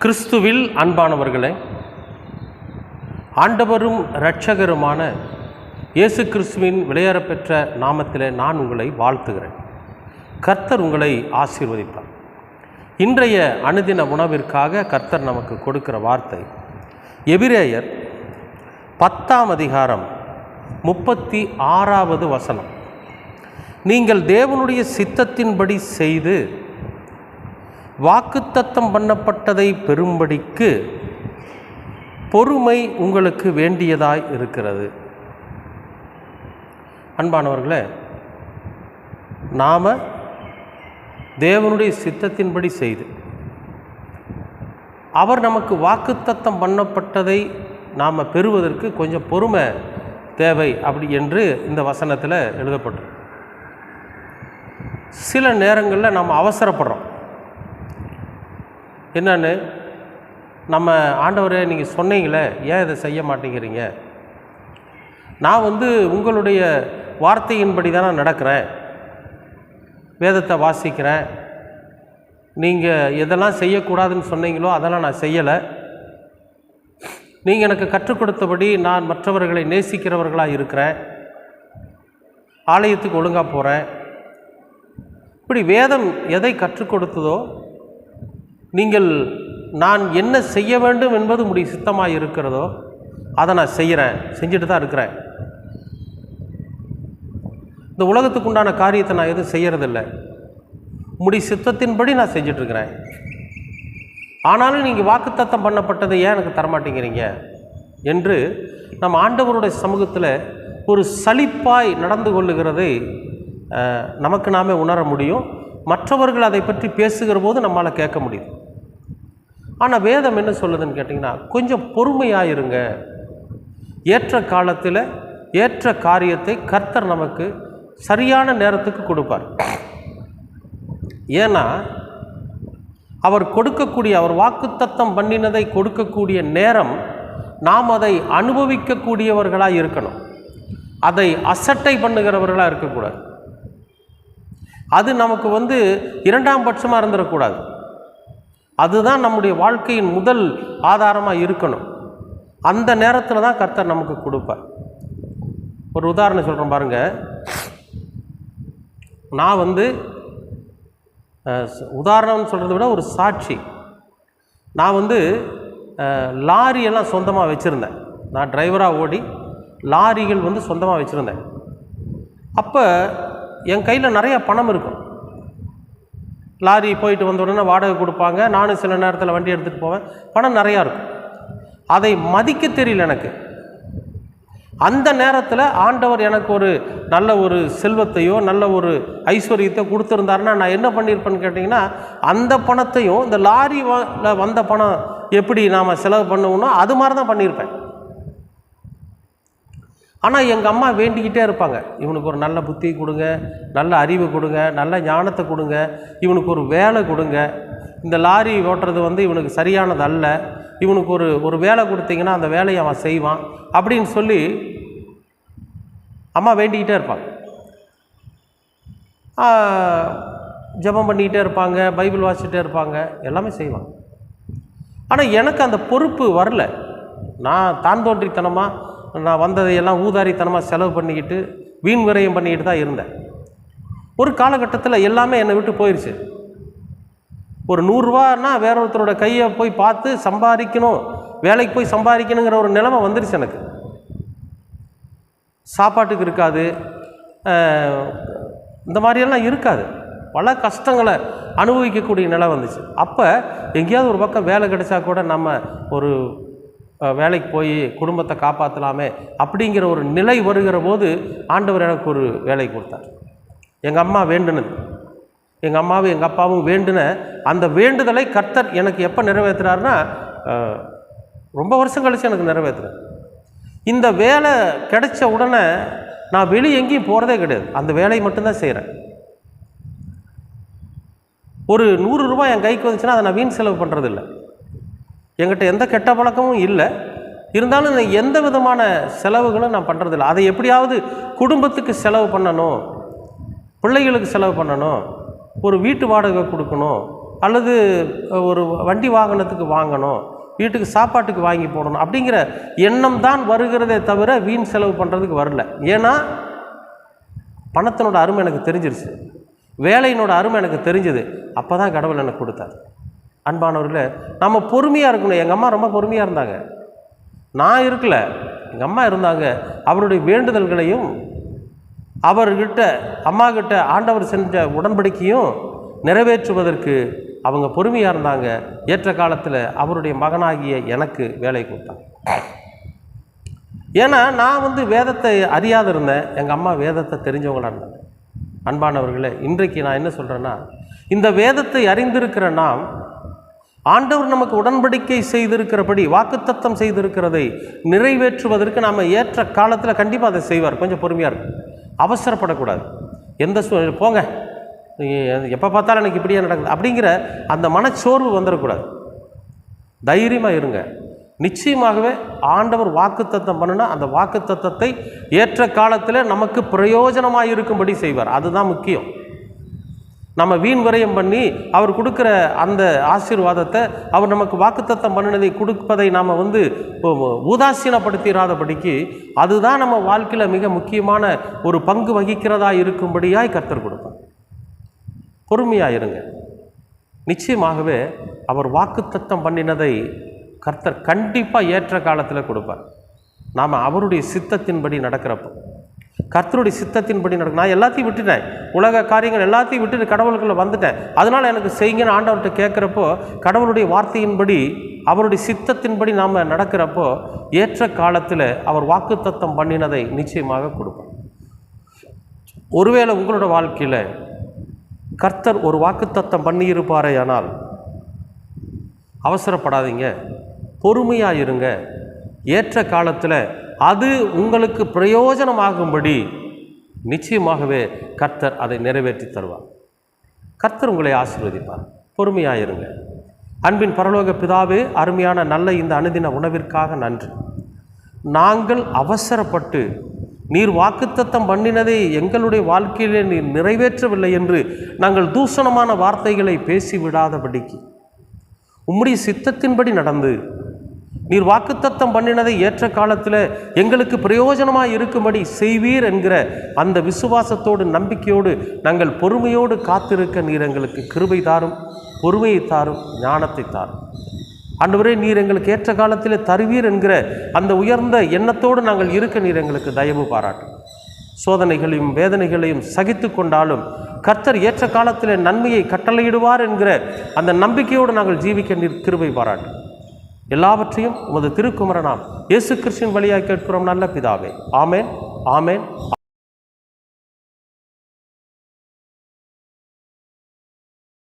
கிறிஸ்துவில் அன்பானவர்களே, ஆண்டவரும் இரட்சகருமான இயேசு கிறிஸ்துவின் விலையேறப்பெற்ற நாமத்திலே நான் உங்களை வாழ்த்துகிறேன். கர்த்தர் உங்களை ஆசீர்வதிப்பார். இன்றைய அனுதின உணவிற்காக கர்த்தர் நமக்கு கொடுக்கிற வார்த்தை எபிரேயர் 10ஆம் அதிகாரம் 36வது வசனம். நீங்கள் தேவனுடைய சித்தத்தின்படி செய்து வாக்குத்தத்தம் பண்ணப்பட்டதை பெறும்படிக்கு பொறுமை உங்களுக்கு வேண்டியதாய் இருக்கிறது. அன்பானவர்களே, நாம் தேவனுடைய சித்தத்தின்படி செய்து அவர் நமக்கு வாக்குத்தத்தம் பண்ணப்பட்டதை நாம் பெறுவதற்கு கொஞ்சம் பொறுமை தேவை அப்படி என்று இந்த வசனத்தில் எழுதப்பட்டது. சில நேரங்களில் நாம் அவசரப்படுறோம். என்னன்னு, நம்ம ஆண்டவரே நீங்கள் சொன்னீங்களே, ஏன் இதை செய்ய மாட்டேங்கிறீங்க? நான் உங்களுடைய வார்த்தையின்படி தான் நான் நடக்கிறேன், வேதத்தை வாசிக்கிறேன், நீங்கள் எதெல்லாம் செய்யக்கூடாதுன்னு சொன்னீங்களோ அதெல்லாம் நான் செய்யலை, நீங்கள் எனக்கு கற்றுக் கொடுத்தபடி நான் மற்றவர்களை நேசிக்கிறவர்களாக இருக்கிறேன், ஆலயத்துக்கு ஒழுங்காக போகிறேன். இப்படி வேதம் எதை கற்றுக் கொடுத்ததோ, நீங்கள் நான் என்ன செய்ய வேண்டும் என்பது உடைய சித்தமாக இருக்கிறதோ அதை நான் செய்கிறேன், செஞ்சுட்டு தான் இருக்கிறேன். இந்த உலகத்துக்கு உண்டான காரியத்தை நான் எதுவும் செய்கிறதில்லை, உடைய சித்தத்தின்படி நான் செஞ்சிட்ருக்கிறேன். ஆனாலும் நீங்கள் வாக்குத்தத்தம் பண்ணப்பட்டதை ஏன் எனக்கு தரமாட்டேங்கிறீங்க என்று நம்ம ஆண்டவருடைய சமூகத்தில் ஒரு சலிப்பாய் நடந்து கொள்ளுகிறதை நமக்கு நாமே உணர முடியும். மற்றவர்கள் அதை பற்றி பேசுகிற போது நம்மளால் கேட்க முடியும். ஆனால் வேதம் என்ன சொல்லுதுன்னு கேட்டிங்கன்னா, கொஞ்சம் பொறுமையாக இருங்க. ஏற்ற காலத்தில் ஏற்ற காரியத்தை கர்த்தர் நமக்கு சரியான நேரத்துக்கு கொடுப்பார். ஏன்னா அவர் கொடுக்கக்கூடிய, அவர் வாக்குத்தத்தம் பண்ணினதை கொடுக்கக்கூடிய நேரம் நாம் அதை அனுபவிக்கக்கூடியவர்களாக இருக்கணும். அதை அசட்டை பண்ணுகிறவர்களாக இருக்கக்கூடாது. அது நமக்கு இரண்டாம் பட்சமாக இருந்துடக்கூடாது. அதுதான் நம்முடைய வாழ்க்கையின் முதல் ஆதாரமாக இருக்கணும். அந்த நேரத்தில் தான் கர்த்தர் நமக்கு கொடுப்பார். ஒரு உதாரணம் சொல்கிறேன் பாருங்கள். நான் உதாரணம்னு சொல்கிறத விட ஒரு சாட்சி. நான் லாரியெல்லாம் சொந்தமாக வச்சுருந்தேன். நான் டிரைவராக ஓடி லாரிகள் சொந்தமாக வச்சுருந்தேன். அப்போ என் கையில் நிறைய பணம் இருக்கும். லாரி போயிட்டு வந்த உடனே வாடகை கொடுப்பாங்க. நானும் சில நேரத்தில் வண்டி எடுத்துகிட்டு போவேன். பணம் நிறையா இருக்கும். அதை மதிக்க தெரியல எனக்கு. அந்த நேரத்தில் ஆண்டவர் எனக்கு ஒரு நல்ல ஒரு செல்வத்தையோ நல்ல ஒரு ஐஸ்வர்யத்தையோ கொடுத்துருந்தாருன்னா நான் என்ன பண்ணியிருப்பேன்னு கேட்டிங்கன்னா, அந்த பணத்தையும் இந்த லாரியில் வந்த பணம் எப்படி நாம் செலவு பண்ணுவோம்னா அது மாதிரி தான் பண்ணியிருப்பேன். ஆனால் எங்கள் அம்மா வேண்டிக்கிட்டே இருப்பாங்க, இவனுக்கு ஒரு நல்ல புத்தி கொடுங்க, நல்ல அறிவு கொடுங்க, நல்ல ஞானத்தை கொடுங்க, இவனுக்கு ஒரு வேலை கொடுங்க, இந்த லாரி ஓட்டுறது இவனுக்கு சரியானது அல்ல, இவனுக்கு ஒரு வேலை கொடுத்தீங்கன்னா அந்த வேலையை அவன் செய்வான் அப்படின்னு சொல்லி அம்மா வேண்டிக்கிட்டே இருப்பாங்க. ஜெபம் பண்ணிக்கிட்டே இருப்பாங்க, பைபிள் வாசிக்கிட்டே இருப்பாங்க, எல்லாமே செய்வாங்க. ஆனால் எனக்கு அந்த பொறுப்பு வரல. நான் தான் தோன்றித்தனமாக நான் வந்ததையெல்லாம் ஊதாரித்தனமாக செலவு பண்ணிக்கிட்டு வீண் விரயம் பண்ணிக்கிட்டு தான் இருந்தேன். ஒரு காலகட்டத்தில் எல்லாமே என்னை விட்டு போயிடுச்சு. ஒரு 100 ரூபான்னா வேற ஒருத்தரோட கையை போய் பார்த்து சம்பாதிக்கணும், வேலைக்கு போய் சம்பாதிக்கணுங்கிற ஒரு நிலைமை வந்துருச்சு எனக்கு. சாப்பாட்டுக்கு இருக்காது, இந்த மாதிரியெல்லாம் இருக்காது. பல கஷ்டங்களை அனுபவிக்கக்கூடிய நிலை வந்துச்சு. அப்போ எங்கேயாவது ஒரு பக்கம் வேலை கிடைச்சா கூட நம்ம ஒரு வேலைக்கு போய் குடும்பத்தை காப்பாற்றலாமே அப்படிங்கிற ஒரு நிலை வருகிற போது ஆண்டவர் எனக்கு ஒரு வேலை கொடுத்தார். எங்கள் அம்மா வேண்டுனது, எங்கள் அம்மாவும் எங்கள் அப்பாவும் வேண்டுன அந்த வேண்டுதலை கர்த்தர் எனக்கு எப்போ நிறைவேற்றுறாருன்னா, ரொம்ப வருஷம் கழித்து எனக்கு நிறைவேற்றுறேன். இந்த வேலை கிடைச்ச உடனே நான் வெளியே எங்கேயும் போகிறதே கிடையாது, அந்த வேலையை மட்டும்தான் செய்கிறேன். ஒரு 100 ரூபாய் என் கைக்கு வந்துச்சுன்னா அதை நான் வீண் செலவு பண்ணுறதில்லை. என்கிட்ட எந்த கெட்ட பழக்கமும் இல்லை. இருந்தாலும் எந்த விதமான செலவுகளும் நான் பண்ணுறதில்லை. அதை எப்படியாவது குடும்பத்துக்கு செலவு பண்ணணும், பிள்ளைகளுக்கு செலவு பண்ணணும், ஒரு வீட்டு வாடகை கொடுக்கணும், அல்லது ஒரு வண்டி வாகனத்துக்கு வாங்கணும், வீட்டுக்கு சாப்பாட்டுக்கு வாங்கி போடணும் அப்படிங்கிற எண்ணம் தான் வருகிறதே தவிர வீண் செலவு பண்ணுறதுக்கு வரல. ஏன்னா பணத்தினோட அருமை எனக்கு தெரிஞ்சிருச்சு, வேலையினோட அருமை எனக்கு தெரிஞ்சது. அப்போ தான் கடவுள் எனக்கு கொடுத்தார். அன்பானவர்களே, நம்ம பொறுமையாக இருக்கணும். எங்கள் அம்மா ரொம்ப பொறுமையாக இருந்தாங்க, நான் இருக்கல, எங்கள் அம்மா இருந்தாங்க. அவருடைய வேண்டுதல்களையும் அவர்கிட்ட அம்மா கிட்ட ஆண்டவர் செஞ்ச உடன்படிக்கையும் நிறைவேற்றுவதற்கு அவங்க பொறுமையாக இருந்தாங்க. ஏற்ற காலத்தில் அவருடைய மகனாகிய எனக்கு வேலை கொடுத்தாங்க. ஏன்னா நான் வேதத்தை அறியாத இருந்தேன், எங்கள் அம்மா வேதத்தை தெரிஞ்சவங்களாக இருந்தாங்க. அன்பானவர்களே, இன்றைக்கு நான் என்ன சொல்கிறேன்னா, இந்த வேதத்தை அறிந்திருக்கிற நாம் ஆண்டவர் நமக்கு உடன்படிக்கை செய்திருக்கிறபடி வாக்குத்தத்தம் செய்திருக்கிறதை நிறைவேற்றுவதற்கு நாம் ஏற்ற காலத்தில் கண்டிப்பாக அதை செய்வார். கொஞ்சம் பொறுமையாக இருக்கும், அவசரப்படக்கூடாது. எந்த போங்க எப்போ பார்த்தாலும் எனக்கு இப்படியே நடக்குது அப்படிங்கிற அந்த மனச்சோர்வு வந்துடக்கூடாது. தைரியமாக இருங்க. நிச்சயமாகவே ஆண்டவர் வாக்குத்தத்தம் பண்ணுனா அந்த வாக்குத்தத்தத்தை ஏற்ற காலத்தில் நமக்கு பிரயோஜனமாக இருக்கும்படி செய்வார். அதுதான் முக்கியம். நம்ம வீண் விரயம் பண்ணி அவர் கொடுக்குற அந்த ஆசீர்வாதத்தை, அவர் நமக்கு வாக்குத்தத்தம் பண்ணினதை கொடுப்பதை நாம் உதாசீனப்படுத்திடாதபடிக்கு அதுதான் நம்ம வாழ்க்கையில் மிக முக்கியமான ஒரு பங்கு வகிக்கிறதா இருக்கும்படியாய் கர்த்தர் கொடுப்பார். பொறுமையாக இருங்க. நிச்சயமாகவே அவர் வாக்குத்தத்தம் பண்ணினதை கர்த்தர் கண்டிப்பாக ஏற்ற காலத்தில் கொடுப்பார். நாம் அவருடைய சித்தத்தின்படி நடக்கிறப்போ, கர்த்தருடைய சித்தத்தின்படி நான் எல்லாத்தையும் விட்டுட்டேன், உலக காரியங்கள் எல்லாத்தையும் விட்டுட்டு கடவுளுக்குள்ளே வந்துட்டேன், அதனால் எனக்கு செய்யுங்கன்னு ஆண்டவர்கிட்ட கேட்குறப்போ, கடவுளுடைய வார்த்தையின்படி அவருடைய சித்தத்தின்படி நாம் நடக்கிறப்போ ஏற்ற காலத்தில் அவர் வாக்குத்தத்தம் பண்ணினதை நிச்சயமாக கொடுப்பார். ஒருவேளை உங்களோட வாழ்க்கையில் கர்த்தர் ஒரு வாக்குத்தத்தம் பண்ணியிருப்பாரே, ஆனால் அவசரப்படாதீங்க, பொறுமையாக இருங்க. ஏற்ற காலத்தில் அது உங்களுக்கு பிரயோஜனமாகும்படி நிச்சயமாகவே கர்த்தர் அதை நிறைவேற்றி தருவார். கர்த்தர் உங்களை ஆசீர்வதிப்பார். பொறுமையாக இருங்க. அன்பின் பரலோக பிதாவே, அருமையான நல்ல இந்த அனுதின உணவிற்காக நன்றி. நாங்கள் அவசரப்பட்டு நீர் வாக்குத்தத்தம் பண்ணினதை எங்களுடைய வாழ்க்கையிலே நீர் நிறைவேற்றவில்லை என்று நாங்கள் தூஷணமான வார்த்தைகளை பேசிவிடாதபடிக்கு உம்முடைய சித்தத்தின்படி நடந்து நீர் வாக்குத்தத்தம் பண்ணினதை ஏற்ற காலத்தில் எங்களுக்கு பிரயோஜனமாக இருக்கும்படி செய்வீர் என்கிற அந்த விசுவாசத்தோடு நம்பிக்கையோடு நாங்கள் பொறுமையோடு காத்திருக்க நீர் எங்களுக்கு கிருபை தாரும், பொறுமையை தாரும், ஞானத்தை தாரும். ஆண்டவரே, நீர் எங்களுக்கு ஏற்ற காலத்தில் தருவீர் என்கிற அந்த உயர்ந்த எண்ணத்தோடு நாங்கள் இருக்க நீர் எங்களுக்கு தயவு பாராட்டும். சோதனைகளையும் வேதனைகளையும் சகித்து கொண்டாலும் கர்த்தர் ஏற்ற காலத்தில் நன்மையை கட்டளையிடுவார் என்கிற அந்த நம்பிக்கையோடு நாங்கள் ஜீவிக்க நீர் கிருபை பாராட்டும். எல்லாவற்றையும் உமது திருக்குமரனாம் இயேசு கிறிஸ்துவின் வழியாக கேட்கிறோம் நல்ல பிதாவே. ஆமேன், ஆமேன்.